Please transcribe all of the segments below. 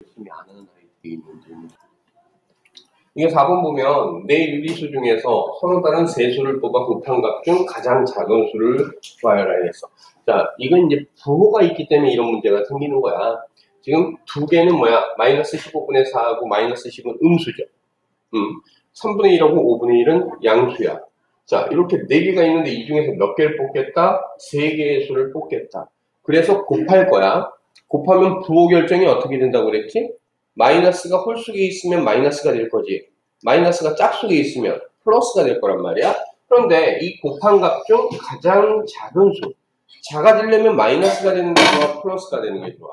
열심히 안 하는 아이들이 있는데, 이게 4번 보면 내 유리수 중에서 서로 다른 세 수를 뽑아 곱한 값 중 가장 작은 수를 구하여라 했어. 자, 이건 이제 부호가 있기 때문에 이런 문제가 생기는 거야. 지금 두 개는 뭐야? 마이너스 15분의 4하고 마이너스 10은 음수죠. 3분의 1하고 5분의 1은 양수야. 자, 이렇게 4개가 있는데 이 중에서 몇 개를 뽑겠다? 3개의 수를 뽑겠다. 그래서 곱할 거야. 곱하면 부호 결정이 어떻게 된다고 그랬지? 마이너스가 홀수에 있으면 마이너스가 될 거지. 마이너스가 짝수에 있으면 플러스가 될 거란 말이야. 그런데 이 곱한 값 중 가장 작은 수. 작아지려면 마이너스가 되는 게 좋아, 플러스가 되는 게 좋아.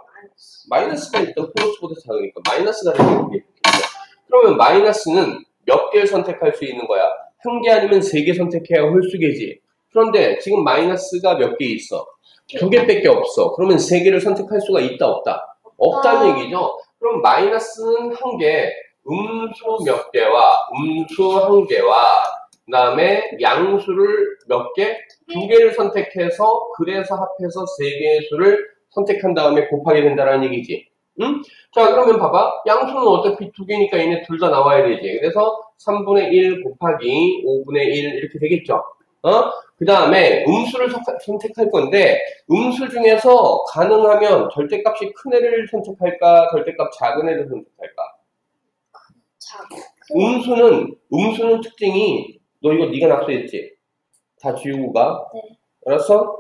마이너스가 일단 플러스보다 작으니까 마이너스가 되는 게 좋겠죠. 그러면 마이너스는 몇 개를 선택할 수 있는 거야? 한 개 아니면 3개 선택해야 홀수계지. 그런데 지금 마이너스가 몇 개 있어? 2개밖에 없어. 그러면 3개를 선택할 수가 있다, 없다? 없다는 얘기죠. 그럼 마이너스는 한 개, 음수 몇 개와 음수 한 개와 그 다음에 양수를 몇 개? 2개를 선택해서 그래서 합해서 3개의 수를 선택한 다음에 곱하게 된다는 얘기지. 응? 자, 그러면 봐봐. 양수는 어차피 2개니까 얘네 둘 다 나와야 되지. 그래서 3분의 1 곱하기 5분의 1 이렇게 되겠죠. 그 다음에 음수를 선택할 건데 음수 중에서 가능하면 절대값이 큰 애를 선택할까? 절대값 작은 애를 선택할까? 음수는 특징이 너 이거 네가 낙서했지? 다 지우고 가. 네. 알았어?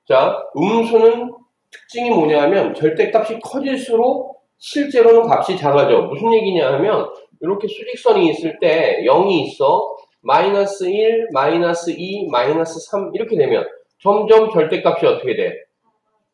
자, 음수는 특징이 뭐냐면 절대값이 커질수록 실제로는 값이 작아져. 무슨 얘기냐 하면 이렇게 수직선이 있을 때 0이 있어. 마이너스 1, 마이너스 2, 마이너스 3 이렇게 되면 점점 절대값이 어떻게 돼?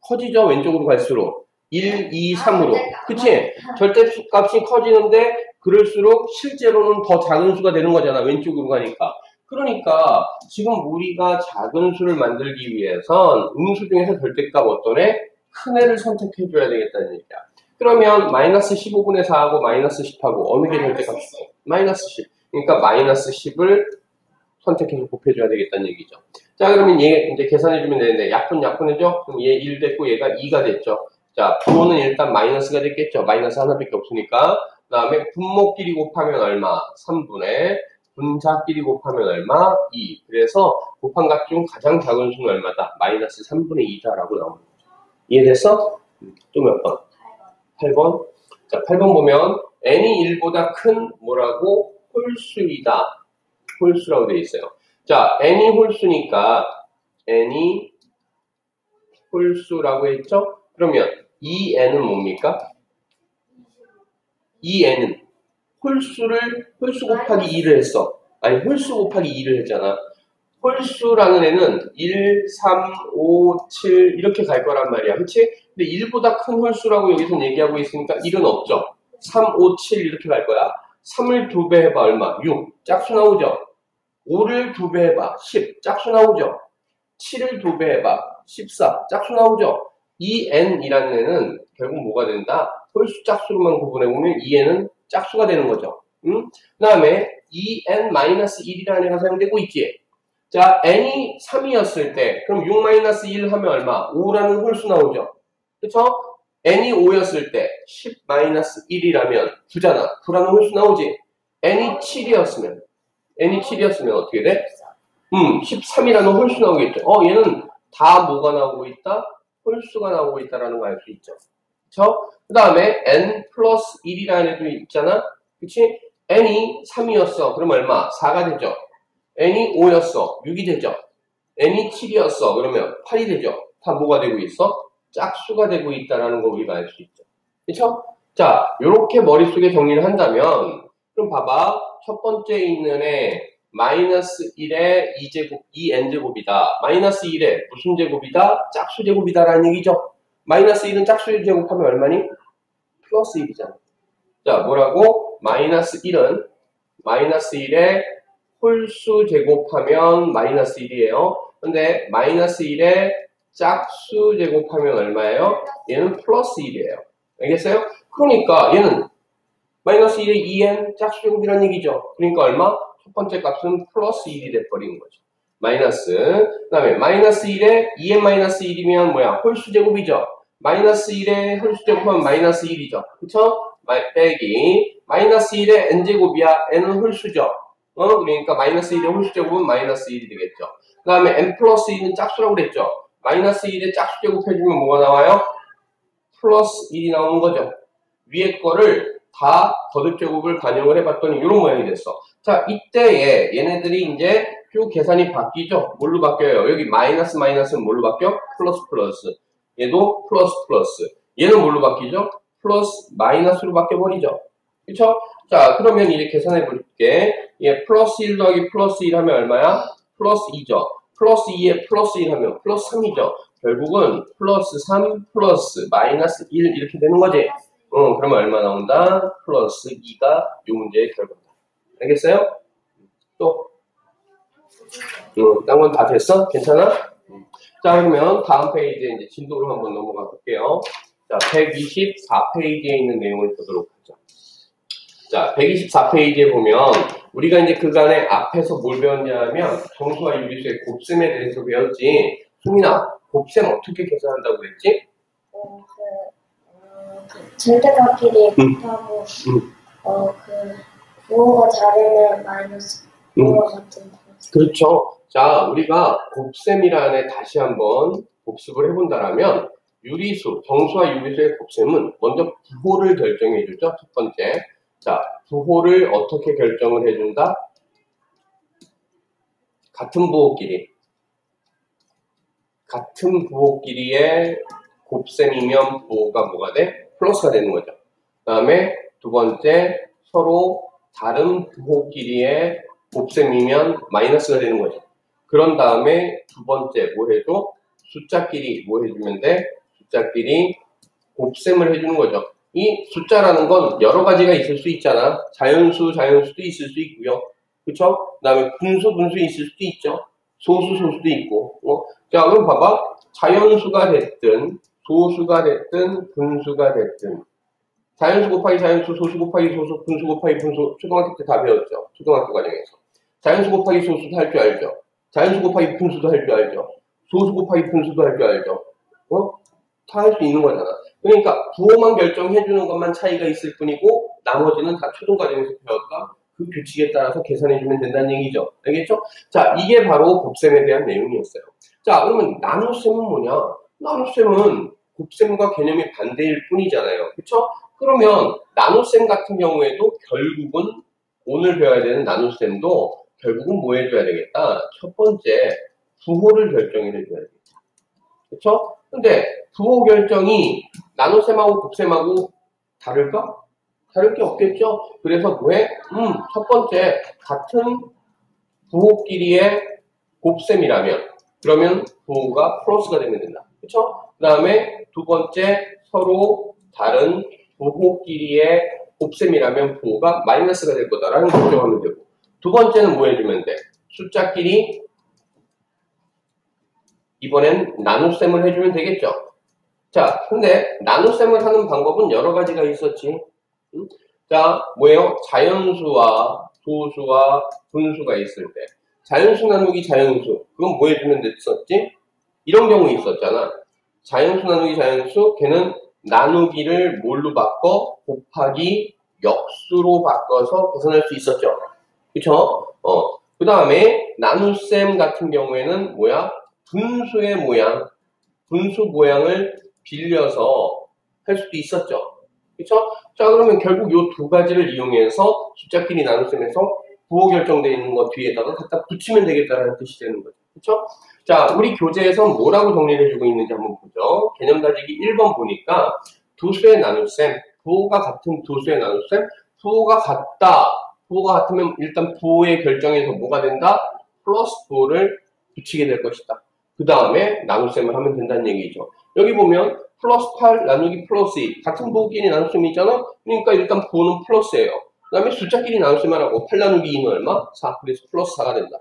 커지죠. 왼쪽으로 갈수록 1, 2, 3으로. 그치? 절대값이 커지는데 그럴수록 실제로는 더 작은 수가 되는 거잖아. 왼쪽으로 가니까. 그러니까 지금 우리가 작은 수를 만들기 위해선 음수 중에서 절대값 어떤 애? 큰 애를 선택해 줘야 되겠다는 얘기야. 그러면 마이너스 15분의 4하고 마이너스 10하고 어느 게 절대값이고? 마이너스 10. 그러니까 마이너스 10을 선택해서 곱해줘야 되겠다는 얘기죠. 자, 그러면 얘 이제 계산해주면 되는데 약분해죠? 그럼 얘 1 됐고 얘가 2가 됐죠. 자, 부호는 일단 마이너스가 됐겠죠. 마이너스 하나밖에 없으니까. 그 다음에 분모끼리 곱하면 얼마? 3분의 분자끼리 곱하면 얼마? 2. 그래서 곱한 값 중 가장 작은 수는 얼마다? 마이너스 3분의 2다라고 나오는 거죠. 이해됐어? 또 몇 번? 8번. 자, 8번 보면 n이 1보다 큰 뭐라고? 홀수이다. 홀수라고 되어 있어요. 자, n이 홀수니까 n이 홀수라고 했죠? 그러면 이 n은 뭡니까? 이 n은 홀수 곱하기 2를 했어. 아니, 홀수 곱하기 2를 했잖아. 홀수라는 애는 1, 3, 5, 7 이렇게 갈 거란 말이야. 그치? 근데 1보다 큰 홀수라고 여기서 얘기하고 있으니까 1은 없죠. 3, 5, 7 이렇게 갈 거야. 3을 2배 해봐 얼마? 6. 짝수 나오죠? 5를 2배 해봐. 10. 짝수 나오죠? 7을 2배 해봐. 14. 짝수 나오죠? 이 n이라는 애는 결국 뭐가 된다? 홀수 짝수로만 구분해보면 이 n은 짝수가 되는 거죠. 그 다음에 이 n-1이라는 애가 사용되고 있지. 자, n이 3이었을 때 그럼 6-1 하면 얼마? 5라는 홀수 나오죠. 그쵸? n이 5였을 때 10-1이라면 9잖아. 9라는 홀수 나오지. n이 7이었으면 어떻게 돼? 13이라는 홀수 나오겠죠. 얘는 다 뭐가 나오고 있다? 홀수가 나오고 있다라는 거 알 수 있죠. 그쵸? 그 다음에 n 플러스 1이라는 애도 있잖아. 그치? n이 3이었어. 그럼 얼마? 4가 되죠. n이 5였어. 6이 되죠. n이 7이었어. 그러면 8이 되죠. 다 뭐가 되고 있어? 짝수가 되고 있다라는 거 우리가 알 수 있죠. 그쵸? 자, 요렇게 머릿속에 정리를 한다면 그럼 봐봐. 첫 번째 있는 애 마이너스 1의 2n제곱이다. 마이너스 1의 무슨 제곱이다? 짝수 제곱이다라는 얘기죠. 마이너스 1은 짝수 제곱하면 얼마니? 플러스 1이잖아. 자, 뭐라고? 마이너스 1은 마이너스 1의 홀수 제곱하면 마이너스 1이에요. 근데 마이너스 1의 짝수 제곱하면 얼마예요? 얘는 플러스 1이에요. 알겠어요? 그러니까 얘는 마이너스 1의 2n 짝수 제곱이라는 얘기죠. 그러니까 얼마? 첫 번째 값은 플러스 1이 돼버린 거죠. 마이너스, 그 다음에 마이너스 1에 2n-1이면 뭐야? 홀수 제곱이죠. 마이너스 1의 홀수제곱하면 마이너스 1이죠. 그쵸? 빼기 마이너스 1의 n제곱이야. n은 홀수죠. 그러니까 마이너스 1의 홀수제곱은 마이너스 1이 되겠죠. 그 다음에 n 플러스 2는 짝수라고 그랬죠. 마이너스 1의 짝수제곱 해주면 뭐가 나와요? 플러스 1이 나오는 거죠. 위에 거를 다 거듭제곱을 반영을 해봤더니 이런 모양이 됐어. 자, 이때에 얘네들이 이제 쭉 계산이 바뀌죠. 뭘로 바뀌어요? 여기 마이너스 마이너스는 뭘로 바뀌어? 플러스 플러스. 얘도 플러스 플러스. 얘는 뭘로 바뀌죠? 플러스 마이너스로 바뀌어버리죠. 그쵸? 자, 그러면 이제 계산해 볼게. 얘 플러스 1 더하기 플러스 1 하면 얼마야? 플러스 2죠. 플러스 2에 플러스 1 하면 플러스 3이죠. 결국은 플러스 3 플러스 마이너스 1 이렇게 되는 거지. 그러면 얼마 나온다? 플러스 2가 이 문제의 결과다. 알겠어요? 또? 딴 건 다 됐어? 괜찮아? 자, 그러면 다음 페이지에 이제 진도로 한번 넘어가 볼게요. 자, 124페이지에 있는 내용을 보도록 하죠. 자, 124페이지에 보면 우리가 이제 그간에 앞에서 뭘 배웠냐면 정수와 유리수의 곱셈에 대해서 배웠지. 수민아, 곱셈 어떻게 계산한다고 그랬지? 절대값끼리 곱하고 부호가 다르면 마이너스 부호가 같은 거. 그렇죠. 자, 우리가 곱셈이라는 애 다시 한번 복습을 해본다라면 유리수, 정수와 유리수의 곱셈은 먼저 부호를 결정해 주죠. 첫 번째. 자, 부호를 어떻게 결정을 해준다? 같은 부호끼리의 곱셈이면 부호가 뭐가 돼? 플러스가 되는 거죠. 그 다음에 두 번째, 서로 다른 부호끼리의 곱셈이면 마이너스가 되는 거죠. 그런 다음에 두 번째 뭐 해줘? 숫자끼리 뭐 해주면 돼? 숫자끼리 곱셈을 해주는 거죠. 이 숫자라는 건 여러 가지가 있을 수 있잖아. 자연수도 있을 수 있고요. 그쵸? 그 다음에 분수 있을 수도 있죠. 소수도 있고. 자, 그럼 봐봐. 자연수가 됐든, 소수가 됐든, 분수가 됐든. 자연수 곱하기 자연수, 소수 곱하기 소수, 분수 곱하기 분수. 초등학교 때 다 배웠죠. 초등학교 과정에서. 자연수 곱하기 소수도 할 줄 알죠. 자연수 곱하기 분수도 할 줄 알죠. 소수 곱하기 분수도 할 줄 알죠. 다 할 수 있는 거잖아. 그러니까 부호만 결정해주는 것만 차이가 있을 뿐이고 나머지는 다 초등과정에서 배웠다. 그 규칙에 따라서 계산해주면 된다는 얘기죠. 알겠죠? 자, 이게 바로 곱셈에 대한 내용이었어요. 자, 그러면 나눗셈은 뭐냐? 나눗셈은 곱셈과 개념이 반대일 뿐이잖아요. 그쵸? 그러면 나눗셈 같은 경우에도 결국은 오늘 배워야 되는 나눗셈도 결국은 뭐 해줘야 되겠다? 첫 번째, 부호를 결정해 줘야 되겠다. 그쵸? 근데 부호 결정이 나눗셈하고 곱셈하고 다를까? 다를 게 없겠죠? 그래서 뭐해? 첫 번째, 같은 부호끼리의 곱셈이라면 그러면 부호가 플러스가 되면 된다. 그쵸? 그 다음에 두 번째, 서로 다른 부호끼리의 곱셈이라면 부호가 마이너스가 될 거다라는 걸 걱정하면 되고, 두 번째는 뭐 해주면 돼? 숫자끼리 이번엔 나눗셈을 해주면 되겠죠. 자, 근데 나눗셈을 하는 방법은 여러 가지가 있었지. 자, 뭐예요? 자연수와 소수와 분수가 있을 때 자연수 나누기 자연수, 그건 뭐 해주면 됐었지? 이런 경우 있었잖아. 자연수 나누기 자연수, 걔는 나누기를 뭘로 바꿔? 곱하기 역수로 바꿔서 계산할 수 있었죠. 그쵸? 그 다음에 나눗셈 같은 경우에는 뭐야? 분수의 모양, 분수 모양을 빌려서 할 수도 있었죠. 그쵸? 자, 그러면 결국 이 두 가지를 이용해서 숫자끼리 나눗셈에서 부호 결정되어 있는 것 뒤에다가 갖다 붙이면 되겠다는 뜻이 되는 거죠. 그쵸? 자, 우리 교재에서 뭐라고 정리를 해주고 있는지 한번 보죠. 개념 다지기 1번 보니까 두 수의 나눗셈, 부호가 같은 두 수의 나눗셈, 부호가 같다. 부호가 같으면 일단 부호의 결정에서 뭐가 된다? 플러스 부호를 붙이게 될 것이다. 그 다음에 나눗셈을 하면 된다는 얘기죠. 여기 보면 플러스 8 나누기 플러스 2 같은 부호끼리 나눗셈이 있잖아. 그러니까 일단 부호는 플러스예요. 그 다음에 숫자끼리 나눗셈을 하고 8 나누기 2는 얼마? 4. 그래서 플러스 4가 된다.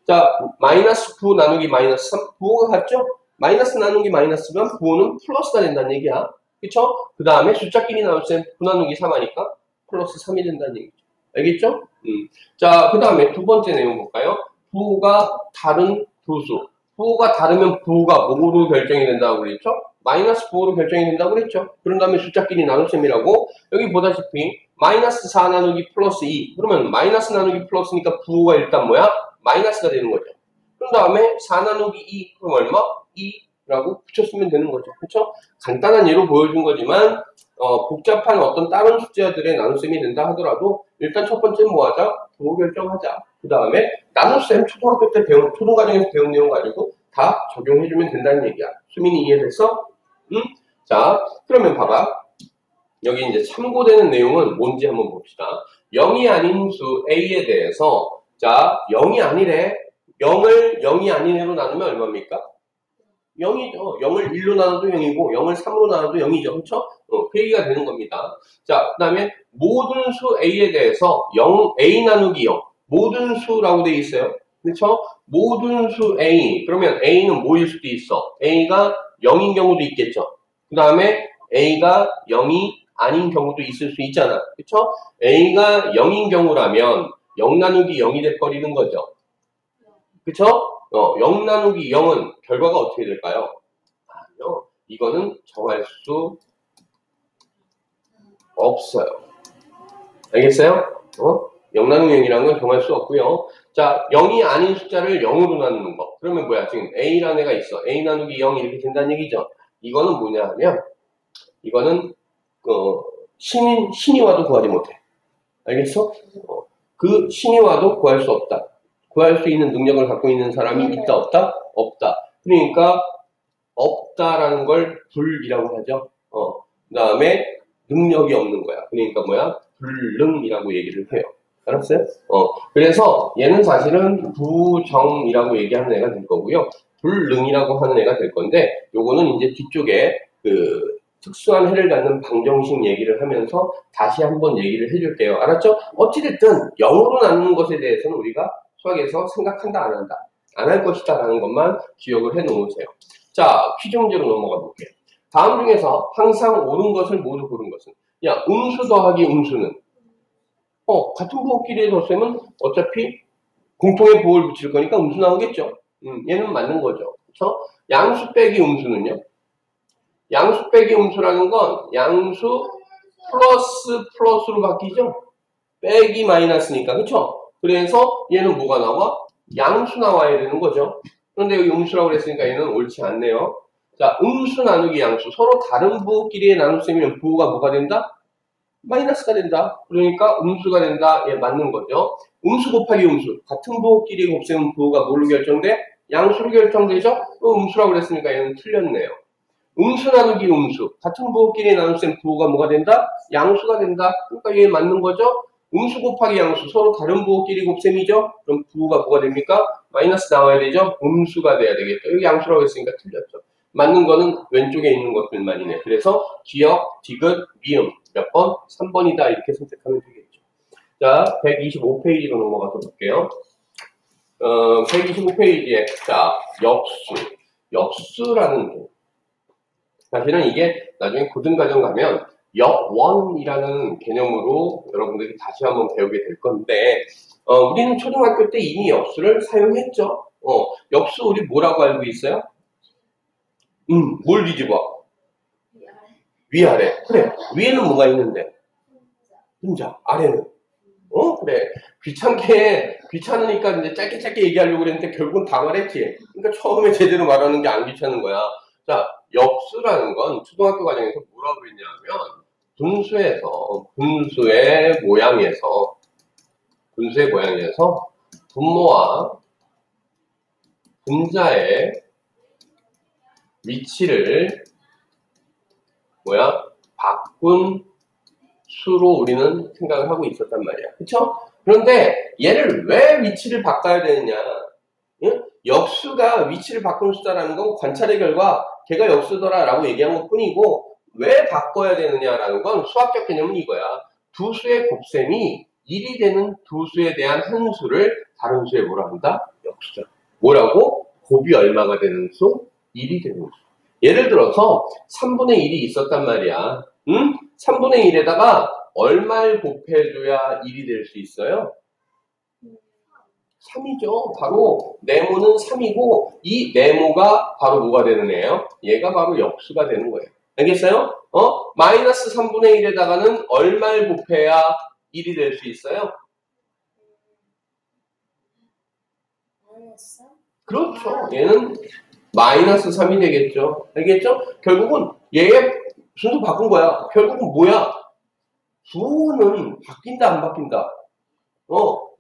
자, 마이너스 9 나누기 마이너스 3 부호가 같죠? 마이너스 나누기 마이너스면 부호는 플러스가 된다는 얘기야. 그쵸? 그 다음에 숫자끼리 나눗셈 9 나누기 3 하니까 플러스 3이 된다는 얘기죠. 알겠죠? 자, 그 다음에 두 번째 내용 볼까요? 부호가 다른 두 수. 부호가 다르면 부호가 뭐로 결정이 된다고 그랬죠? 마이너스 9로 결정이 된다고 그랬죠. 그런 다음에 숫자끼리 나눗셈이라고 여기 보다시피 마이너스 4 나누기 플러스 2 그러면 마이너스 나누기 플러스니까 9가 일단 뭐야? 마이너스가 되는 거죠. 그런 다음에 4 나누기 2 그럼 얼마? 2라고 붙였으면 되는 거죠. 그렇죠? 간단한 예로 보여준 거지만 복잡한 어떤 다른 숫자들의 나눗셈이 된다 하더라도 일단 첫 번째 뭐 하자? 부호 결정하자. 그 다음에 나눗셈 초등학교 때 초등과정에서 배운 내용 가지고 다 적용해주면 된다는 얘기야. 수민이 이해됐어? 응? 자, 그러면 봐봐. 여기 이제 참고되는 내용은 뭔지 한번 봅시다. 0이 아닌 수 A에 대해서 자, 0이 아니래. 0을 0이 아니래로 나누면 얼마입니까? 0이죠. 0을 1로 나눠도 0이고 0을 3으로 나눠도 0이죠. 그렇죠? 그 얘기가 되는 겁니다. 자, 그 다음에 모든 수 A에 대해서 A 나누기 0 모든 수라고 되어 있어요. 그렇죠? 모든 수 A 그러면 A는 뭐일 수도 있어? A가 0인 경우도 있겠죠. 그 다음에 A가 0이 아닌 경우도 있을 수 있잖아. 그렇죠? A가 0인 경우라면 0 나누기 0이 돼버리는 거죠. 그렇죠? 0 나누기 0은 결과가 어떻게 될까요? 아니요. 이거는 정할 수 없어요. 알겠어요? 0 나누기 0이라는 건 정할 수 없고요. 자, 0이 아닌 숫자를 0으로 나누는 거. 그러면 뭐야? 지금 A라는 애가 있어. A 나누기 0 이렇게 된다는 얘기죠. 이거는 뭐냐 하면 이거는 신이 와도 구하지 못해. 알겠어? 그 신이 와도 구할 수 없다. 구할 수 있는 능력을 갖고 있는 사람이 있다 없다? 없다. 그러니까 없다라는 걸 불이라고 하죠. 그 다음에 능력이 없는 거야. 그러니까 뭐야? 불능이라고 얘기를 해요. 알았어요? 그래서 얘는 사실은 부정이라고 얘기하는 애가 될 거고요. 불능이라고 하는 애가 될 건데 요거는 이제 뒤쪽에 그 특수한 해를 갖는 방정식 얘기를 하면서 다시 한번 얘기를 해줄게요. 알았죠? 어찌됐든 0으로 나누는 것에 대해서는 우리가 수학에서 생각한다 안 한다. 안 할 것이다 라는 것만 기억을 해 놓으세요. 자, 퀴즈 문제로 넘어가 볼게요. 다음 중에서 항상 옳은 것을 모두 고른 것은 야, 음수 더하기 음수는 같은 부호끼리의 덧셈은 어차피 공통의 부호를 붙일 거니까 음수 나오겠죠. 얘는 맞는 거죠. 그렇죠? 양수 빼기 음수는요? 양수 빼기 음수라는 건 양수 플러스로 바뀌죠? 빼기 마이너스니까. 그렇죠? 그래서 얘는 뭐가 나와? 양수 나와야 되는 거죠. 그런데 여기 음수라고 그랬으니까 얘는 옳지 않네요. 자, 음수 나누기 양수. 서로 다른 부호끼리의 나눗셈이면 부호가 뭐가 된다? 마이너스가 된다. 그러니까 음수가 된다. 예, 맞는 거죠. 음수 곱하기 음수. 같은 부호끼리 곱셈은 부호가 뭘로 결정돼? 양수로 결정되죠? 음수라고 그랬으니까 얘는 틀렸네요. 음수 나누기 음수. 같은 부호끼리 나눗셈 부호가 뭐가 된다? 양수가 된다. 그러니까 얘 맞는 거죠? 음수 곱하기 양수. 서로 다른 부호끼리 곱셈이죠? 그럼 부호가 뭐가 됩니까? 마이너스 나와야 되죠? 음수가 돼야 되겠죠. 여기 양수라고 했으니까 틀렸죠. 맞는 거는 왼쪽에 있는 것들만이네. 그래서 기역, 디귿, 미음. 몇 번? 3번이다. 이렇게 선택하면 되겠죠. 자, 125페이지로 넘어가서 볼게요. 125페이지에, 자, 역수라는 게. 사실은 이게 나중에 고등과정 가면 역원이라는 개념으로 여러분들이 다시 한번 배우게 될 건데, 우리는 초등학교 때 이미 역수를 사용했죠. 역수 우리 뭐라고 알고 있어요? 뭘 뒤집어? 위아래. 그래. 위에는 뭐가 있는데? 분자. 아래는? 그래. 귀찮으니까 이제 짧게 얘기하려고 그랬는데 결국은 다 말했지. 그러니까 처음에 제대로 말하는 게 안 귀찮은 거야. 자, 역수라는 건 초등학교 과정에서 뭐라고 했냐면, 분수의 모양에서 분모와 분자의 위치를 바꾼 수로 우리는 생각을 하고 있었단 말이야. 그쵸? 그런데 얘를 왜 위치를 바꿔야 되느냐? 응? 역수가 위치를 바꾼 수다라는 건 관찰의 결과 걔가 역수더라라고 얘기한 것 뿐이고 왜 바꿔야 되느냐라는 건 수학적 개념은 이거야. 두 수의 곱셈이 1이 되는 두 수에 대한 한 수를 다른 수에 뭐라 한다? 역수다. 뭐라고? 곱이 얼마가 되는 수? 1이 되는 수. 예를 들어서 3분의 1이 있었단 말이야. 3분의 1에다가 얼마를 곱해줘야 1이 될 수 있어요? 3이죠. 바로 네모는 3이고 이 네모가 바로 뭐가 되는 애예요? 얘가 바로 역수가 되는 거예요. 알겠어요? 마이너스 3분의 1에다가는 얼마를 곱해야 1이 될 수 있어요? 그렇죠. 얘는 마이너스 3이 되겠죠. 알겠죠? 결국은 얘의 순서 바꾼 거야. 결국은 뭐야? 부호는 바뀐다 안 바뀐다?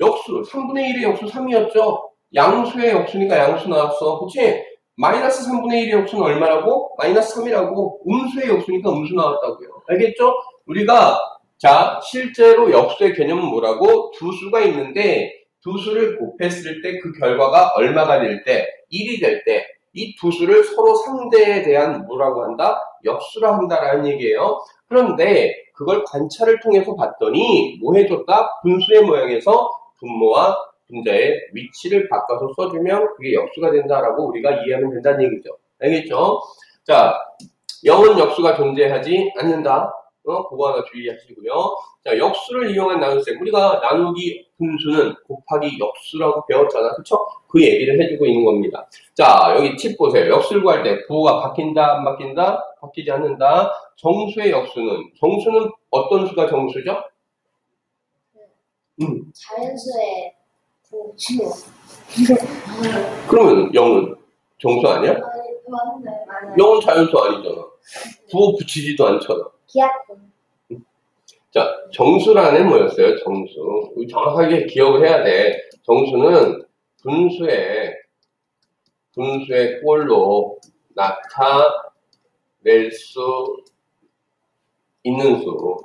역수. 3분의 1의 역수 3이었죠. 양수의 역수니까 양수 나왔어. 그치? 마이너스 3분의 1의 역수는 얼마라고? 마이너스 3이라고. 음수의 역수니까 음수 나왔다고요. 알겠죠? 우리가 자 실제로 역수의 개념은 뭐라고? 두 수가 있는데 두 수를 곱했을 때 그 결과가 얼마가 될 때? 1이 될 때 이 두 수를 서로 상대에 대한 뭐라고 한다? 역수라 한다라는 얘기예요. 그런데 그걸 관찰을 통해서 봤더니 뭐 해줬다? 분수의 모양에서 분모와 분자의 위치를 바꿔서 써주면 그게 역수가 된다라고 우리가 이해하면 된다는 얘기죠. 알겠죠? 자, 0은 역수가 존재하지 않는다. 그거 하나 주의하시고요. 자, 역수를 이용한 나눗셈. 우리가 나누기 분수는 곱하기 역수라고 배웠잖아. 그쵸? 그 얘기를 해주고 있는 겁니다. 자, 여기 팁 보세요. 역수를 구할 때 부호가 바뀐다, 안 바뀐다? 바뀌지 않는다. 정수의 역수는, 정수는 어떤 수가 정수죠? 자연수의 부수. 그러면 0은 정수 아니야? 맞네. 0은 자연수 아니잖아. 부호 붙이지도 않잖아. 기하분. 자, 정수라는 뭐였어요? 정수. 정확하게 기억을 해야 돼. 정수는 분수의 꼴로 나타낼 수 있는 수.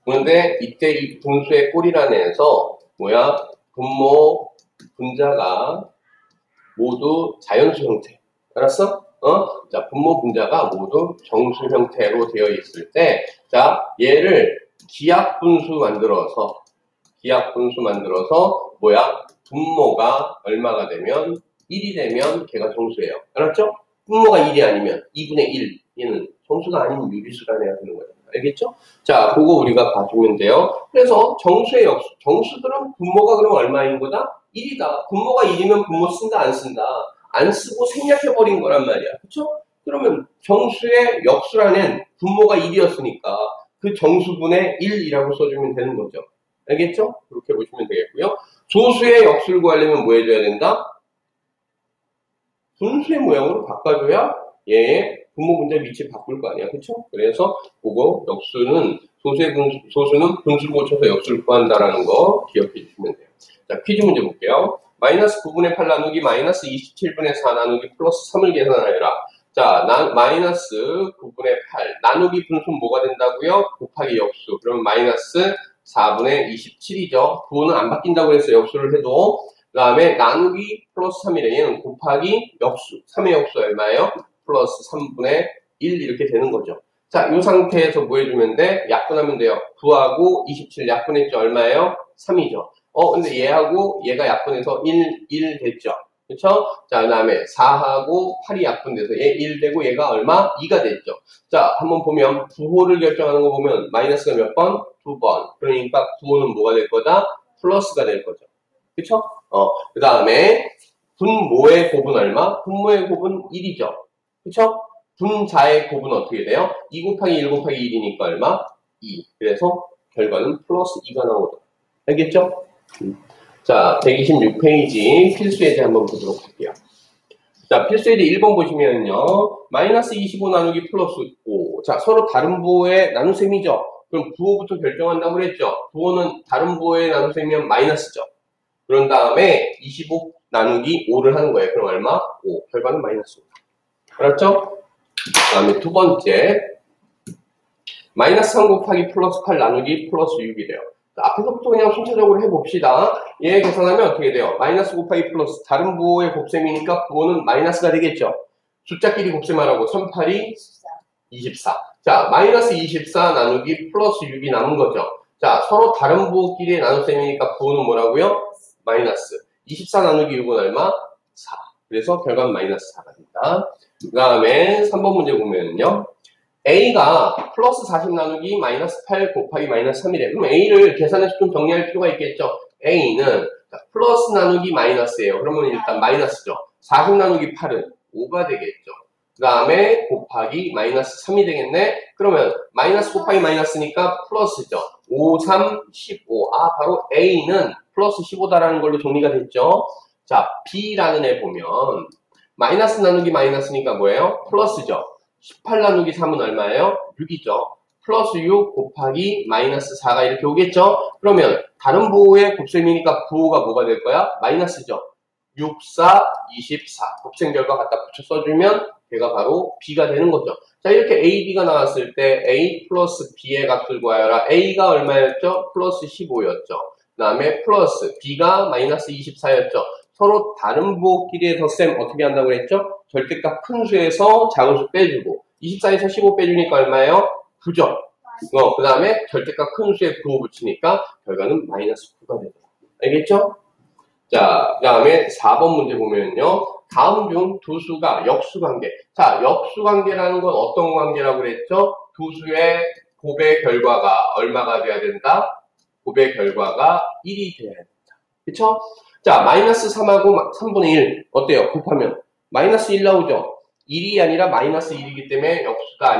그런데 이때 이 분수의 꼴이라는 애에서 분모, 분자가 모두 자연수 형태. 알았어? 자, 분모 분자가 모두 정수 형태로 되어 있을 때, 자, 얘를 기하분수 만들어서, 분모가 얼마가 되면, 1이 되면 걔가 정수예요. 알았죠? 분모가 1이 아니면 2분의 1, 얘는 정수가 아닌 유리수가 돼야 되는 거예요. 알겠죠? 자, 그거 우리가 봐주면 돼요. 그래서 정수의 역수, 정수들은 분모가 그럼 얼마인 거다? 1이다. 분모가 1이면 분모 쓴다, 안 쓴다? 안 쓰고 생략해버린 거란 말이야. 그쵸? 그러면 정수의 역수라는 분모가 1이었으니까 그 정수분의 1이라고 써주면 되는 거죠. 알겠죠? 그렇게 보시면 되겠고요. 조수의 역수를 구하려면 뭐 해줘야 된다? 분수의 모양으로 바꿔줘야 얘의 분모 분자 위치 바꿀 거 아니야. 그쵸? 그래서 그거 역수는 소수는 분수를 고쳐서 역수를 구한다라는 거 기억해 주시면 돼요. 자, 퀴즈 문제 볼게요. 마이너스 9분의 8 나누기 마이너스 27분의 4 나누기 플러스 3을 계산하여라. 자, 마이너스 9분의 8 나누기 분수는 뭐가 된다고요? 곱하기 역수. 그럼 마이너스 4분의 27이죠. 부호는 안 바뀐다고 했어요. 역수를 해도. 그 다음에 나누기 플러스 3이래. 얘는 곱하기 역수. 3의 역수 얼마예요? 플러스 3분의 1 이렇게 되는 거죠. 자, 이 상태에서 뭐 해주면 돼? 약분하면 돼요. 9하고 27 약분했죠. 얼마예요? 3이죠. 근데 얘하고 얘가 약분해서 1 됐죠. 그쵸? 자, 그 다음에 4하고 8이 약분돼서 얘 1 되고 얘가 얼마? 2가 됐죠. 자, 한번 보면 부호를 결정하는 거 보면 마이너스가 몇 번? 2번. 그러니까 부호는 뭐가 될 거다? 플러스가 될 거죠. 그쵸? 그 다음에 분모의 곱은 얼마? 분모의 곱은 1이죠. 그쵸? 분자의 곱은 어떻게 돼요? 2 곱하기 1 곱하기 1이니까 얼마? 2. 그래서 결과는 플러스 2가 나오죠. 알겠죠? 자, 126페이지 필수예제 한번 보도록 할게요. 자, 필수예제 1번 보시면요. 마이너스 25 나누기 플러스 5. 자, 서로 다른 부호의 나눗셈이죠. 그럼 부호부터 결정한다고 그랬죠. 부호는 다른 부호의 나눗셈이면 마이너스죠. 그런 다음에 25 나누기 5를 하는 거예요. 그럼 얼마? 5. 결과는 마이너스 5. 알았죠? 그 다음에 두 번째. 마이너스 3 곱하기 플러스 8 나누기 플러스 6이래요. 앞에서부터 그냥 순차적으로 해봅시다. 얘 계산하면 어떻게 돼요? 마이너스 곱하기 플러스 다른 부호의 곱셈이니까 부호는 마이너스가 되겠죠. 숫자끼리 곱셈하라고 3, 8이 24. 자, 마이너스 24 나누기 플러스 6이 남은 거죠. 자, 서로 다른 부호끼리의 나눗셈이니까 부호는 뭐라고요? 마이너스. 24 나누기 6은 얼마? 4. 그래서 결과는 마이너스 4가 된다. 그 다음에 3번 문제 보면요. A가 플러스 40 나누기 마이너스 8 곱하기 마이너스 3이래. 그럼 A를 계산해서 좀 정리할 필요가 있겠죠. A는 자, 플러스 나누기 마이너스예요. 그러면 일단 마이너스죠. 40 나누기 8은 5가 되겠죠. 그 다음에 곱하기 마이너스 3이 되겠네. 그러면 마이너스 곱하기 마이너스니까 플러스죠. 5, 3, 15. 아, 바로 A는 플러스 15다라는 걸로 정리가 됐죠. 자, B라는 애 보면 마이너스 나누기 마이너스니까 뭐예요? 플러스죠. 18 나누기 3은 얼마예요? 6이죠. 플러스 6 곱하기 마이너스 4가 이렇게 오겠죠? 그러면 다른 부호의 곱셈이니까 부호가 뭐가 될 거야? 마이너스죠. 6, 4, 24. 곱셈 결과 갖다 붙여 써주면 걔가 바로 B가 되는 거죠. 자, 이렇게 A, B가 나왔을 때 A 플러스 B의 값을 구하여라. A가 얼마였죠? 플러스 15였죠. 그 다음에 플러스 B가 마이너스 24였죠. 서로 다른 부호끼리의 덧셈 어떻게 한다고 그랬죠? 절대값 큰 수에서 작은 수 빼주고 24에서 15 빼주니까 얼마예요? 9죠. 그 다음에 절대값 큰 수에 9호 붙이니까 결과는 마이너스 9가 되죠. 알겠죠? 자, 그 다음에 4번 문제 보면요. 다음 중 두 수가 역수관계. 자, 역수관계라는 건 어떤 관계라고 그랬죠? 두 수의 곱의 결과가 얼마가 돼야 된다? 곱의 결과가 1이 돼야 된다. 그쵸? 자, 마이너스 3하고 3분의 1. 어때요? 곱하면 마이너스 1 나오죠? 1이 아니라 마이너스 1이기 때문에 역수가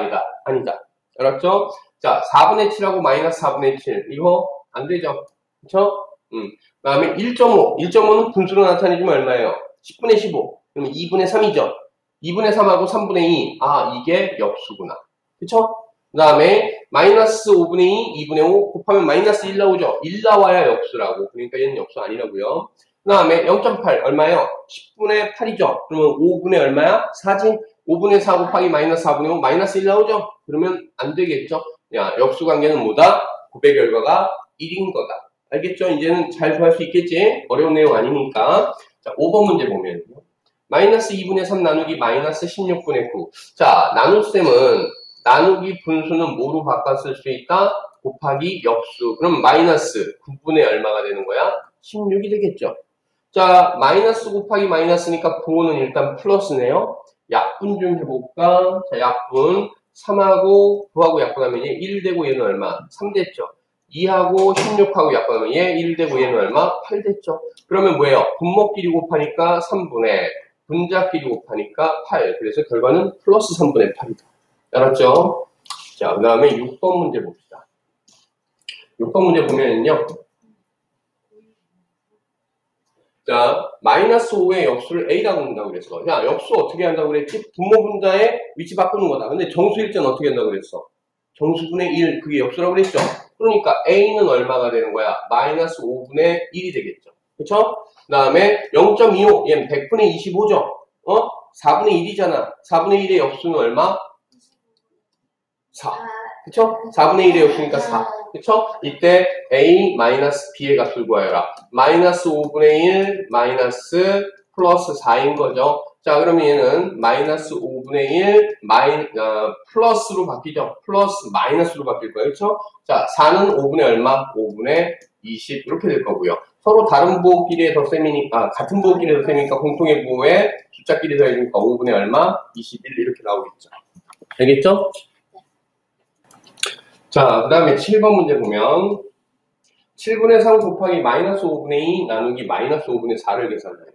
아니다. 알았죠? 자, 4분의 7하고 마이너스 4분의 7. 이거 안 되죠? 그쵸? 그 다음에 1.5. 1.5는 분수로 나타내주면 얼마예요? 10분의 15. 그러면 2분의 3이죠? 2분의 3하고 3분의 2. 아, 이게 역수구나. 그쵸? 그 다음에 마이너스 5분의 2, 2분의 5 곱하면 마이너스 1 나오죠? 1 나와야 역수라고. 그러니까 얘는 역수 아니라고요. 그 다음에 0.8 얼마예요? 10분의 8이죠? 그러면 5분의 얼마야? 4지? 5분의 4 곱하기 마이너스 4분의 5 마이너스 1 나오죠? 그러면 안 되겠죠? 야, 역수관계는 뭐다? 곱의 결과가 1인 거다. 알겠죠? 이제는 잘 구할 수 있겠지? 어려운 내용 아니니까. 자, 5번 문제 보면요. 마이너스 2분의 3 나누기 마이너스 16분의 9. 자, 나눗셈은 나누기 분수는 뭐로 바꿔 쓸 수 있다? 곱하기 역수. 그럼 마이너스 9분의 얼마가 되는 거야? 16이 되겠죠? 자, 마이너스 곱하기 마이너스니까 부호는 일단 플러스네요. 약분 좀 해볼까? 자, 약분. 3하고 9하고 약분하면 얘 1 되고 얘는 얼마? 3 됐죠? 2하고 16하고 약분하면 얘 1 되고 얘는 얼마? 8 됐죠? 그러면 뭐예요? 분모끼리 곱하니까 3분의, 분자끼리 곱하니까 8. 그래서 결과는 플러스 3분의 8이다. 알았죠? 자, 그 다음에 6번 문제 봅시다. 6번 문제 보면은요. 자, 마이너스 5의 역수를 A라고 한다고 그랬어. 야, 역수 어떻게 한다고 그랬지? 분모 분자의 위치 바꾸는 거다. 근데 정수일자는 어떻게 한다고 그랬어? 정수분의 1, 그게 역수라고 그랬죠? 그러니까 A는 얼마가 되는 거야? 마이너스 5분의 1이 되겠죠. 그쵸? 그 다음에 0.25, 얘는 100분의 25죠? 4분의 1이잖아. 4분의 1의 역수는 얼마? 4. 그쵸? 4분의 1의 역수니까 4. 그쵸? 이때 A 마이너스 B의 값을 구하여라. 마이너스 5분의 1 마이너스 플러스 4인 거죠. 자, 그러면 얘는 마이너스 5분의 1 플러스로 바뀌죠. 플러스 마이너스로 바뀔 거예요. 그쵸? 자, 4는 5분의 얼마? 5분의 20 이렇게 될 거고요. 서로 다른 부호끼리의 덧셈이니까 같은 부호끼리의 덧셈이니까 공통의 부호에 숫자끼리 더해주니까 5분의 얼마? 21 이렇게 나오겠죠. 알겠죠? 자, 그 다음에 7번 문제 보면 7분의 3 곱하기 마이너스 5분의 2 나누기 마이너스 5분의 4를 계산해요.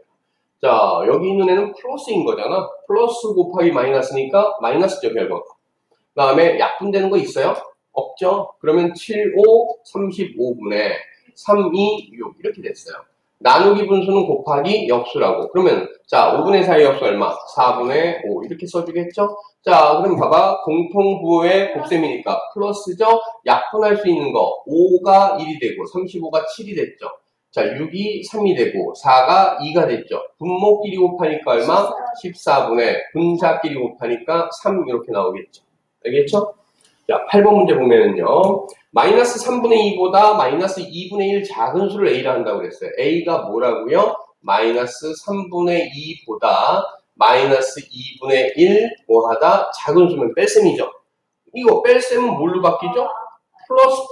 자, 여기 있는 애는 플러스인 거잖아. 플러스 곱하기 마이너스니까 마이너스죠, 결과가. 그 다음에 약분되는 거 있어요? 없죠? 그러면 7, 5, 35분의 3, 2, 6 이렇게 됐어요. 나누기 분수는 곱하기 역수라고. 그러면 자, 5분의 4의 역수 얼마? 4분의 5 이렇게 써주겠죠? 자, 그럼 봐봐. 공통부호의 곱셈이니까 플러스죠? 약분할 수 있는 거 5가 1이 되고 35가 7이 됐죠? 자, 6이 3이 되고 4가 2가 됐죠? 분모끼리 곱하니까 얼마? 14분의 분자끼리 곱하니까 3 이렇게 나오겠죠? 알겠죠? 자, 8번 문제 보면은요. 마이너스 3분의 2보다 마이너스 2분의 1 작은 수를 A라 한다고 그랬어요. A가 뭐라고요? 마이너스 3분의 2보다 마이너스 2분의 1 뭐하다? 작은 수면 뺄셈이죠. 이거 뺄셈은 뭘로 바뀌죠?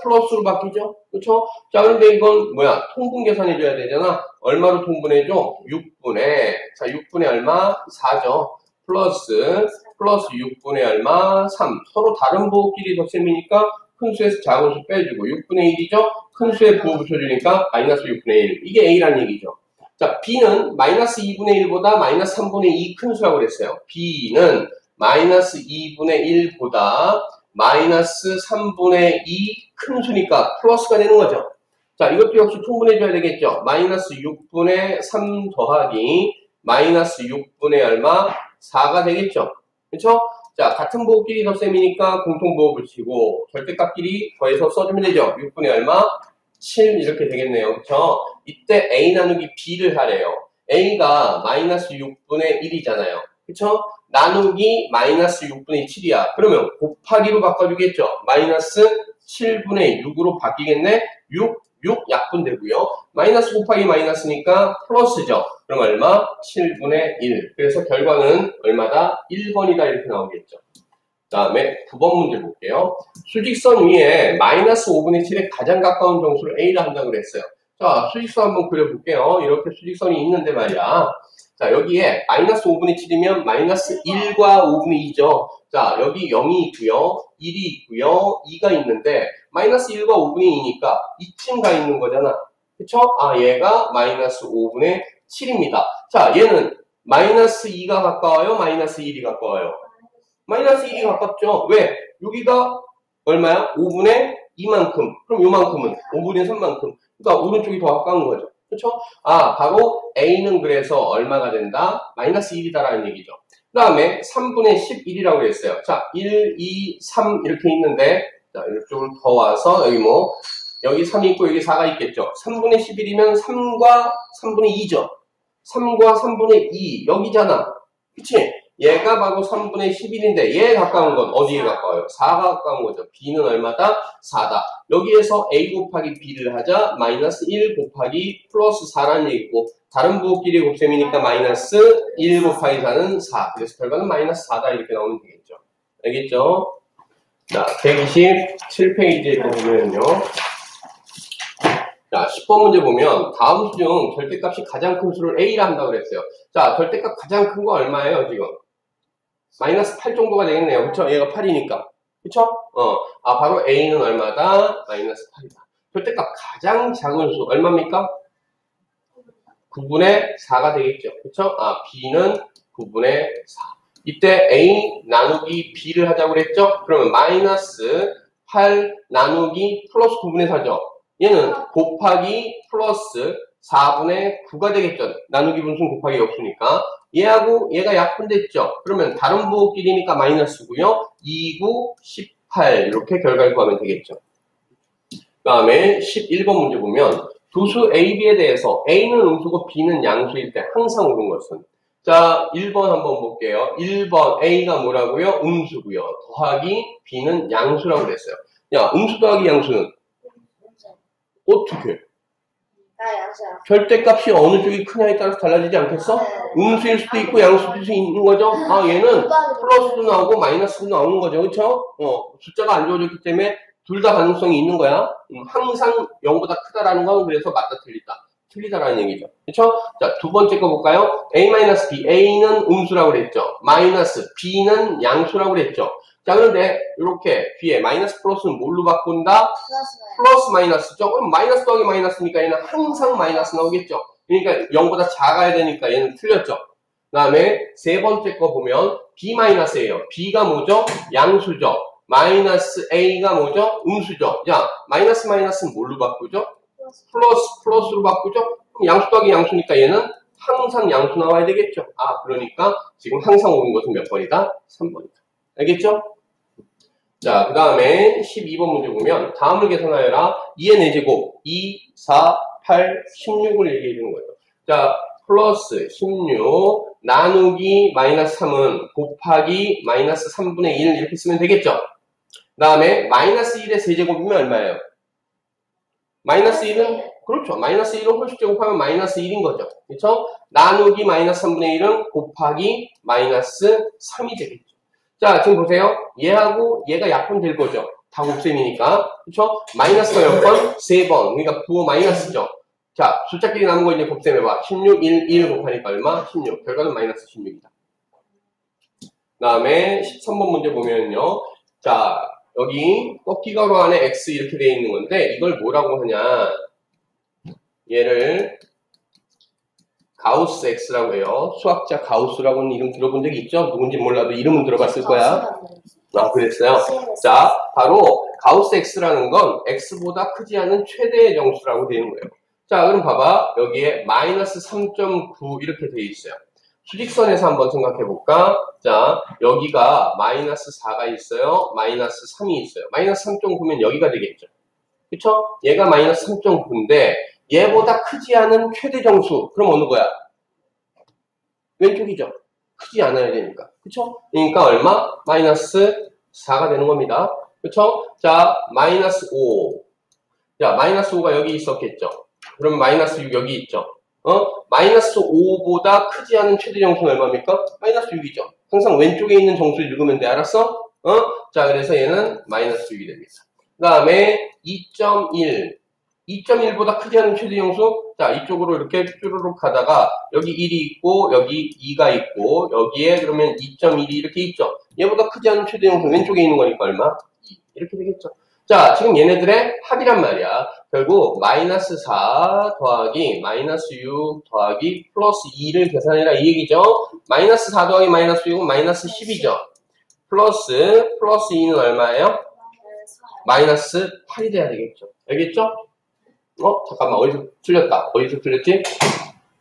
플러스로 바뀌죠? 그쵸? 자, 근데 이건 뭐야? 통분 계산해줘야 되잖아. 얼마로 통분해줘? 6분의, 자, 6분의 얼마? 4죠. 플러스 6분의 얼마? 3. 서로 다른 부호끼리 덧셈이니까 큰 수에서 작은 수 빼주고 6분의 1이죠? 큰 수의 부호 붙여주니까 마이너스 6분의 1. 이게 A라는 얘기죠. 자, B는 마이너스 2분의 1보다 마이너스 3분의 2 큰 수라고 그랬어요. B는 마이너스 2분의 1보다 마이너스 3분의 2 큰 수니까 플러스가 되는 거죠. 자, 이것도 역시 통분해줘야 되겠죠. 마이너스 6분의 3 더하기 마이너스 6분의 얼마? 4가 되겠죠. 그렇죠? 자, 같은 부호끼리 덧셈이니까 공통부호 붙이고 절대값끼리 더해서 써주면 되죠. 6분의 얼마? 7 이렇게 되겠네요. 그렇죠? 이때 A 나누기 B를 하래요. A가 마이너스 6분의 1이잖아요. 그렇죠? 나누기 마이너스 6분의 7이야. 그러면 곱하기로 바꿔주겠죠. 마이너스 7분의 6으로 바뀌겠네. 6 약분되고요. 마이너스 곱하기 마이너스니까 플러스죠. 그럼 얼마? 7분의 1. 그래서 결과는 얼마다? 1번이다 이렇게 나오겠죠. 그 다음에 9번 문제 볼게요. 수직선 위에 마이너스 5분의 7에 가장 가까운 정수를 A라 한다고 그랬어요. 자, 수직선 한번 그려볼게요. 이렇게 수직선이 있는데 말이야. 자, 여기에 마이너스 5분의 7이면 마이너스 1과 5분의 2죠. 자, 여기 0이 있고요. 1이 있고요. 2가 있는데 마이너스 1과 5분의 2니까 이쯤 가 있는 거잖아. 그쵸? 아, 얘가 마이너스 5분의 7입니다. 자, 얘는 마이너스 2가 가까워요? 마이너스 1이 가까워요? 마이너스 1이 가깝죠. 왜? 여기가 얼마야? 5분의 2만큼. 그럼 요만큼은 5분의 3만큼. 그러니까 오른쪽이 더 가까운 거죠. 그렇죠? 아, 바로 A는 그래서 얼마가 된다? 마이너스 1이다라는 얘기죠. 그 다음에 3분의 11이라고 했어요. 자, 1, 2, 3 이렇게 있는데 자, 이쪽으로 더 와서 여기 3이 있고 여기 4가 있겠죠. 3분의 11이면 3과 3분의 2죠. 3과 3분의 2 여기잖아. 그치? 얘가 바로 3분의 11인데 얘에 가까운 건 어디에 가까워요? 4가 가까운 거죠. B는 얼마다? 4다. 여기에서 A 곱하기 B를 하자 마이너스 1 곱하기 플러스 4라는 얘기고 다른 부호끼리 곱셈이니까 마이너스 1 곱하기 4는 4. 그래서 결과는 마이너스 4다 이렇게 나오면 되겠죠. 알겠죠? 자, 127페이지에 보면요. 자, 10번 문제 보면 다음 수 중 절대값이 가장 큰 수를 A라 한다고 그랬어요. 자, 절대값 가장 큰 거 얼마예요, 지금? 마이너스 8 정도가 되겠네요. 그쵸? 얘가 8이니까. 그쵸? 아, 바로 A는 얼마다? 마이너스 8이다. 절대값 가장 작은 수, 얼마입니까? 9분의 4가 되겠죠. 그쵸? 아, B는 9분의 4. 이때 A 나누기 B를 하자고 그랬죠? 그러면 마이너스 8 나누기 플러스 9분의 4죠. 얘는 곱하기 플러스 4분의 9가 되겠죠. 나누기 분수는 곱하기 없으니까. 얘하고 얘가 약분됐죠. 그러면 다른 부호끼리니까 마이너스고요. 2, 9, 18 이렇게 결과를 구하면 되겠죠. 그 다음에 11번 문제 보면 두수 A, B에 대해서 A는 음수고 B는 양수일 때 항상 옳은 것은 자 1번 한번 볼게요. 1번 A가 뭐라고요? 음수고요. 더하기 B는 양수라고 그랬어요. 야, 음수 더하기 양수는 어떻게? 절대값이 어느 쪽이 크냐에 따라서 달라지지 않겠어? 음수일 수도 있고 양수일 수도 있는 거죠? 아, 얘는 플러스도 나오고 마이너스도 나오는 거죠. 그쵸? 숫자가 안 주어졌기 때문에 둘 다 가능성이 있는 거야. 항상 0보다 크다라는 건 그래서 맞다 틀리다라는 얘기죠. 그쵸? 자, 두 번째 거 볼까요? A-B. A는 음수라고 그랬죠. 마이너스 B는 양수라고 그랬죠. 자, 그런데 이렇게 B에 마이너스 플러스는 뭘로 바꾼다? 플러스 마이너스죠. 그럼 마이너스 더하기 마이너스니까 얘는 항상 마이너스 나오겠죠. 그러니까 0보다 작아야 되니까 얘는 틀렸죠. 그 다음에 세 번째 거 보면 B-예요. B가 뭐죠? 양수죠. 마이너스 A가 뭐죠? 음수죠. 자, 마이너스는 뭘로 바꾸죠? 플러스로 바꾸죠? 그럼 양수 더하기 양수니까 얘는 항상 양수 나와야 되겠죠. 아, 그러니까 지금 항상 오는 것은 몇 번이다? 3번이다. 알겠죠? 자, 그 다음에 12번 문제 보면 다음을 계산하여라. 2의 4제곱 2, 4, 8, 16을 얘기해 주는 거죠. 자, 플러스 16 나누기 마이너스 3은 곱하기 마이너스 3분의 1 이렇게 쓰면 되겠죠. 그 다음에 마이너스 1의 세제곱이면 얼마예요? 마이너스 1은 그렇죠. 마이너스 1은 홀수 제곱하면 마이너스 1인 거죠. 그렇죠? 나누기 마이너스 3분의 1은 곱하기 마이너스 3이 되겠죠. 자, 지금 보세요. 얘하고 얘가 약분될 거죠. 다 곱셈이니까. 그쵸? 마이너스가 몇 번? 3번. 그러니까 부호 마이너스죠. 자, 숫자끼리 남은 거 이제 곱셈해봐. 16, 1 곱하니까 얼마? 16. 결과는 마이너스 16이다. 그 다음에 13번 문제 보면요. 자, 여기 꺾기 가로 안에 x 이렇게 되어 있는 건데 이걸 뭐라고 하냐? 얘를 가우스 x라고 해요. 수학자 가우스라고는 이름 들어본 적이 있죠? 누군지 몰라도 이름은 들어봤을 거야. 아, 그랬어요? 자, 바로 가우스 x라는 건 x보다 크지 않은 최대의 정수라고 되는 거예요. 자, 그럼 봐봐. 여기에 마이너스 3.9 이렇게 되어 있어요. 수직선에서 한번 생각해 볼까? 자, 여기가 마이너스 4가 있어요. 마이너스 3이 있어요. 마이너스 3.9면 여기가 되겠죠. 그쵸? 얘가 마이너스 3.9인데 얘보다 크지 않은 최대 정수. 그럼 어느 거야? 왼쪽이죠. 크지 않아야 되니까. 그쵸? 그러니까 얼마? 마이너스 4가 되는 겁니다. 그쵸? 자, 마이너스 5. 자, 마이너스 5가 여기 있었겠죠. 그러면 마이너스 6 여기 있죠. 마이너스 5보다 크지 않은 최대 정수는 얼마입니까? 마이너스 6이죠. 항상 왼쪽에 있는 정수 읽으면 돼. 알았어? 자, 그래서 얘는 마이너스 6이 됩니다. 그 다음에 2.1. 2.1보다 크지 않은 최대 정수. 자, 이쪽으로 이렇게 쭈루룩 하다가 여기 1이 있고 여기 2가 있고 여기에 그러면 2.1이 이렇게 있죠. 얘보다 크지 않은 최대 정수 왼쪽에 있는 거니까 얼마? 2. 이렇게 되겠죠. 자, 지금 얘네들의 합이란 말이야. 결국 마이너스 4 더하기 마이너스 6 더하기 플러스 2를 계산해라 이 얘기죠. 마이너스 4 더하기 마이너스 6은 마이너스 10이죠. 플러스 2는 얼마예요? 마이너스 8이 돼야 되겠죠. 알겠죠? 잠깐만, 어디서 틀렸다. 어디서 틀렸지?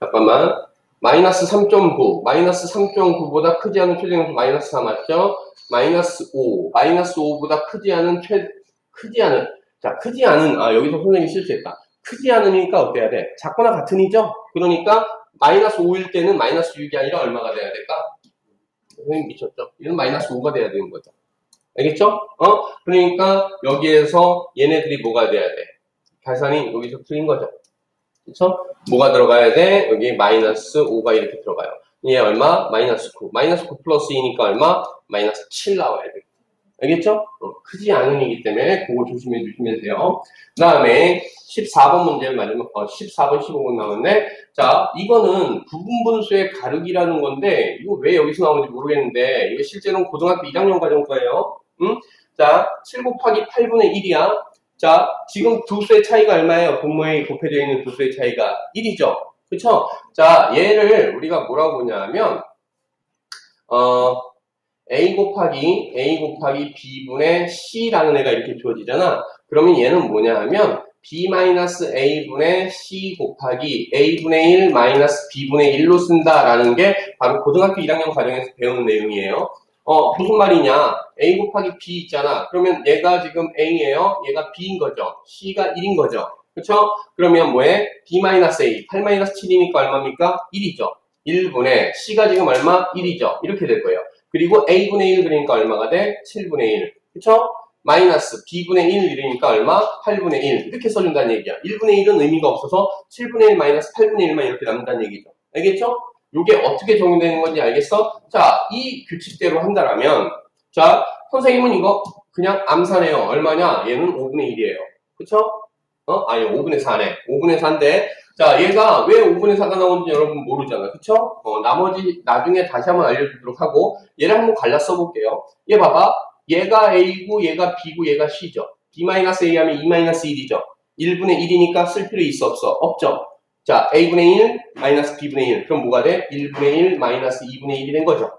잠깐만. 마이너스 3.9. 마이너스 3.9보다 크지 않은 최대정수 마이너스 4 맞죠? 마이너스 5. 마이너스 5보다 크지 않은 크지 않은, 여기서 선생님이 실수했다. 크지 않으니까 어떻게 해야 돼? 작거나 같은이죠? 그러니까, 마이너스 5일 때는 마이너스 6이 아니라 얼마가 돼야 될까? 선생님 미쳤죠? 이건 마이너스 5가 돼야 되는 거죠. 알겠죠? 그러니까, 여기에서 얘네들이 뭐가 돼야 돼? 계산이 여기서 틀린 거죠. 그쵸? 뭐가 들어가야 돼? 여기 마이너스 5가 이렇게 들어가요. 얘 얼마? 마이너스 9. 마이너스 9 플러스 2니까 얼마? 마이너스 7 나와야 돼. 알겠죠? 크지 않은 이기 때문에 그거 조심해 주시면 돼요. 그 다음에 14번 문제를 맞으면 14번, 15번 나오는데 자, 이거는 부분분수의 가르기라는 건데 이거 왜 여기서 나오는지 모르겠는데 이거 실제로는 고등학교 1학년 과정 거예요. 자, 7 곱하기 8분의 1이야. 자, 지금 두 수의 차이가 얼마예요? 분모에 곱해져 있는 두 수의 차이가 1이죠. 그쵸? 자, 얘를 우리가 뭐라고 보냐면 A 곱하기 B분의 C라는 애가 이렇게 주어지잖아. 그러면 얘는 뭐냐 하면 B-A분의 C 곱하기 A분의 1 마이너스 B분의 1로 쓴다라는 게 바로 고등학교 1학년 과정에서 배우는 내용이에요. 무슨 말이냐? A 곱하기 B 있잖아. 그러면 얘가 지금 A예요. 얘가 B인 거죠. C가 1인 거죠. 그쵸? 그러면 뭐해? B-A. 8-7이니까 얼마입니까? 1이죠. 1분의 C가 지금 얼마? 1이죠. 이렇게 될 거예요. 그리고 A분의 1 그러니까 얼마가 돼? 7분의 1. 그쵸? 마이너스 B분의 1 이러니까 얼마? 8분의 1. 이렇게 써준다는 얘기야. 1분의 1은 의미가 없어서 7분의 1 마이너스 8분의 1만 이렇게 남는다는 얘기죠. 알겠죠? 이게 어떻게 적용되는 건지 알겠어? 자, 이 규칙대로 한다라면 자, 선생님은 이거 그냥 암산해요. 얼마냐? 얘는 5분의 1이에요. 그쵸? 아니 5분의 4네. 5분의 4인데 자, 얘가 왜 5분의 4가 나오는지 여러분 모르잖아. 그쵸? 나머지 나중에 다시 한번 알려주도록 하고 얘를 한번 갈라 써볼게요. 얘 봐봐. 얘가 A고 얘가 B고 얘가 C죠. B-A 하면 2-1이죠. 1분의 1이니까 쓸 필요 있어 없어? 없죠. 자, A분의 1 마이너스 B분의 1. 그럼 뭐가 돼? 1분의 1 마이너스 2분의 1이 된 거죠.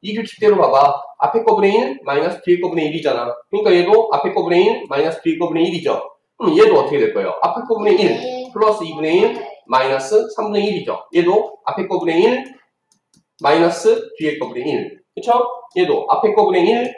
이 규칙대로 봐봐. 앞에 거분의 1 마이너스 뒤에 거분의 1이잖아. 그러니까 얘도 앞에 거분의 1 마이너스 뒤에 거분의 1이죠. 그럼 얘도 어떻게 될 거예요? 앞에 거분의 1 플러스 2분의 1 마이너스 3분의 1이죠. 얘도 앞에 거분의 1 마이너스 뒤에 거분의 1. 그쵸? 얘도 앞에 거분의 1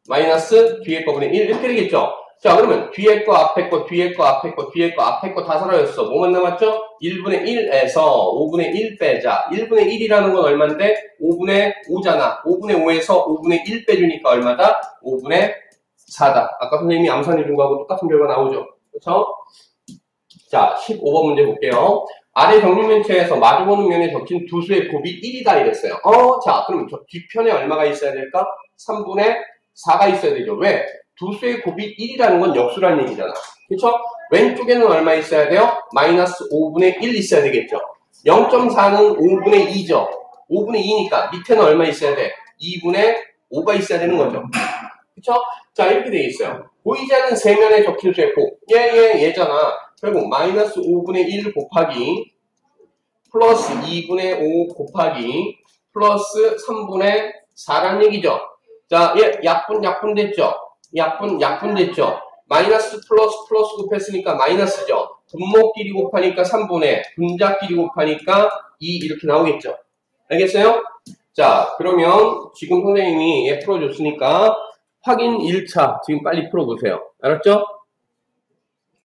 마이너스 뒤에 거분의 1 이렇게 되겠죠. 자, 그러면 뒤에 거, 앞에 거, 뒤에 거, 앞에 거, 뒤에 거, 앞에 거 다 사라졌어. 뭐만 남았죠? 1분의 1에서 5분의 1 빼자. 1분의 1이라는 건 얼마인데? 5분의 5잖아. 5분의 5에서 5분의 1 빼주니까 얼마다? 5분의 4다. 아까 선생님이 암산해준 거하고 똑같은 결과 나오죠. 그렇죠? 자, 15번 문제 볼게요. 아래 정육면체에서 마주보는 면에 적힌 두 수의 곱이 1이다 이랬어요. 자, 그럼 저 뒷편에 얼마가 있어야 될까? 3분의 4가 있어야 되죠. 왜? 두 수의 곱이 1이라는 건 역수라는 얘기잖아. 그쵸? 왼쪽에는 얼마 있어야 돼요? 마이너스 5분의 1 있어야 되겠죠. 0.4는 5분의 2죠. 5분의 2니까 밑에는 얼마 있어야 돼? 2분의 5가 있어야 되는 거죠. 그쵸? 자, 이렇게 돼 있어요. 보이지 않는 세면에 적힌 수의 곱. 얘잖아. 결국 마이너스 5분의 1 곱하기 플러스 2분의 5 곱하기 플러스 3분의 4란 얘기죠. 자, 얘 약분 됐죠? 약분 됐죠? 마이너스 플러스 곱했으니까 마이너스죠. 분모끼리 곱하니까 3분의 분자끼리 곱하니까 2 이렇게 나오겠죠. 알겠어요? 자, 그러면 지금 선생님이 얘 풀어줬으니까 확인 1차 지금 빨리 풀어보세요. 알았죠?